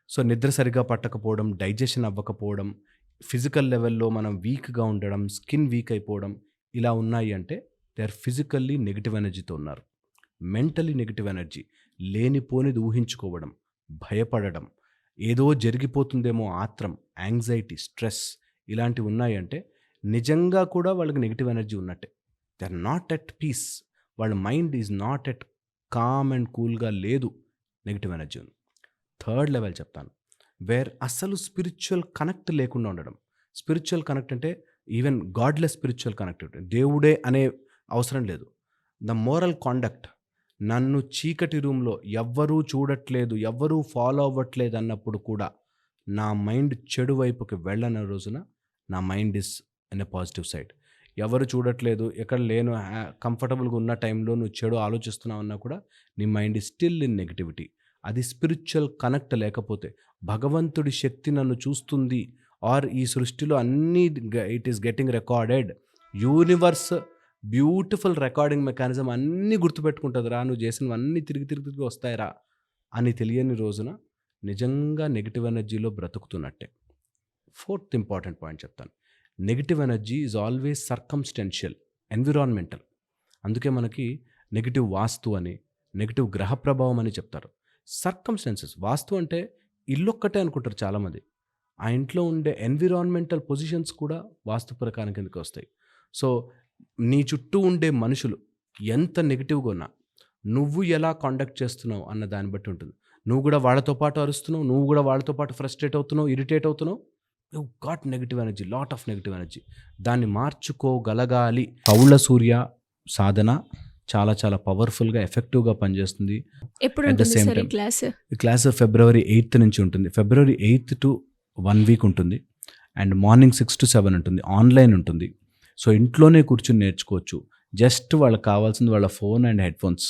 So, నిద్ర సరిగ్గా పట్టకపోవడం, digestion అవ్వకపోవడం, ఫిజికల్ లెవెల్‌లో మనం వీక్‌గా ఉండడం, స్కిన్ వీక్ అయిపోవడం ఇలా ఉన్నాయి అంటే దే ఆర్ ఫిజికల్లీ నెగెటివ్ ఎనర్జీతో ఉన్నారు. మెంటలీ నెగెటివ్ ఎనర్జీ లేనిపోనిది ఊహించుకోవడం, భయపడడం, ఏదో జరిగిపోతుందేమో ఆత్రం, యాంగ్జైటీ, స్ట్రెస్ ఇలాంటివి ఉన్నాయంటే నిజంగా కూడా వాళ్ళకి నెగెటివ్ ఎనర్జీ ఉన్నట్టే. They are not at peace. వాళ్ళ mind is not at calm and కూల్‌గా లేదు. నెగెటివ్ ఎనర్జీ ఉంది. థర్డ్ లెవెల్ చెప్తాను. వేర్ అసలు స్పిరిచ్యువల్ కనెక్ట్ లేకుండా ఉండడం. స్పిరిచ్యువల్ కనెక్ట్ అంటే ఈవెన్ గాడ్‌లెస్ స్పిరిచ్యువల్ కనెక్టివిటీ. దేవుడే అనే అవసరం లేదు. The moral conduct. నన్ను చీకటి రూమ్‌లో ఎవ్వరూ చూడట్లేదు, ఎవ్వరూ ఫాలో అవ్వట్లేదు అన్నప్పుడు కూడా నా మైండ్ చెడు వైపుకి వెళ్ళని రోజున నా mind is in a positive side. ఎవరు చూడట్లేదు, ఎక్కడ లేను, కంఫర్టబుల్‌గా ఉన్న టైంలో నువ్వు చెడు ఆలోచిస్తున్నావు అన్నా కూడా నీ mind is still in negativity. అది స్పిరిచ్యువల్ కనెక్ట్ లేకపోతే, భగవంతుడి శక్తి నన్ను చూస్తుంది ఆర్ ఈ సృష్టిలో అన్నీ it is getting recorded. Universe beautiful recording mechanism అన్నీ గుర్తుపెట్టుకుంటుందిరా, నువ్వు చేసినవన్నీ తిరిగి తిరిగి తిరిగి వస్తాయిరా అని తెలియని రోజున నిజంగా నెగటివ్ ఎనర్జీలో బ్రతుకుతున్నట్టే. ఫోర్త్ ఇంపార్టెంట్ పాయింట్ చెప్తాను. Negative energy is always circumstantial, environmental. అందుకే మనకి నెగటివ్ వాస్తు అని, నెగటివ్ గ్రహ ప్రభావం అని చెప్తారు. సర్కమ్స్టెన్సెస్. వాస్తు అంటే ఇల్లొక్కటే అనుకుంటారు చాలామంది. ఆ ఇంట్లో ఉండే ఎన్విరాన్మెంటల్ పొజిషన్స్ కూడా వాస్తు ప్రకారం కిందకి వస్తాయి. సో, నీ చుట్టూ ఉండే మనుషులు ఎంత నెగటివ్‌గా ఉన్నా, నువ్వు ఎలా కండక్ట్ చేస్తున్నావు అన్న దాన్ని బట్టి ఉంటుంది. నువ్వు కూడా వాళ్ళతో పాటు అరుస్తున్నావు, నువ్వు కూడా వాళ్ళతో పాటు ఫ్రస్ట్రేట్ అవుతున్నావు, ఇరిటేట్ అవుతున్నావు, you got negative energy, lot of negative energy. దాన్ని మార్చుకోగలగాలి. పౌళ సూర్య సాధన చాలా చాలా పవర్ఫుల్‌గా, ఎఫెక్టివ్‌గా పనిచేస్తుంది. ఎప్పుడు అట్ ద ఉంటుంది సేమ్ సార్ ఈ టైం క్లాస్? ఈ క్లాస్ ఫిబ్రవరి 8 నుంచి ఉంటుంది. ఫిబ్రవరి 8 టు 1 వీక్ ఉంటుంది. అండ్ మార్నింగ్ 6-7 ఉంటుంది. ఆన్‌లైన్ ఉంటుంది. సో, ఇంట్లోనే కూర్చొని నేర్చుకోవచ్చు. జస్ట్ వాళ్ళకి కావాల్సింది వాళ్ళ ఫోన్ అండ్ హెడ్‌ఫోన్స్.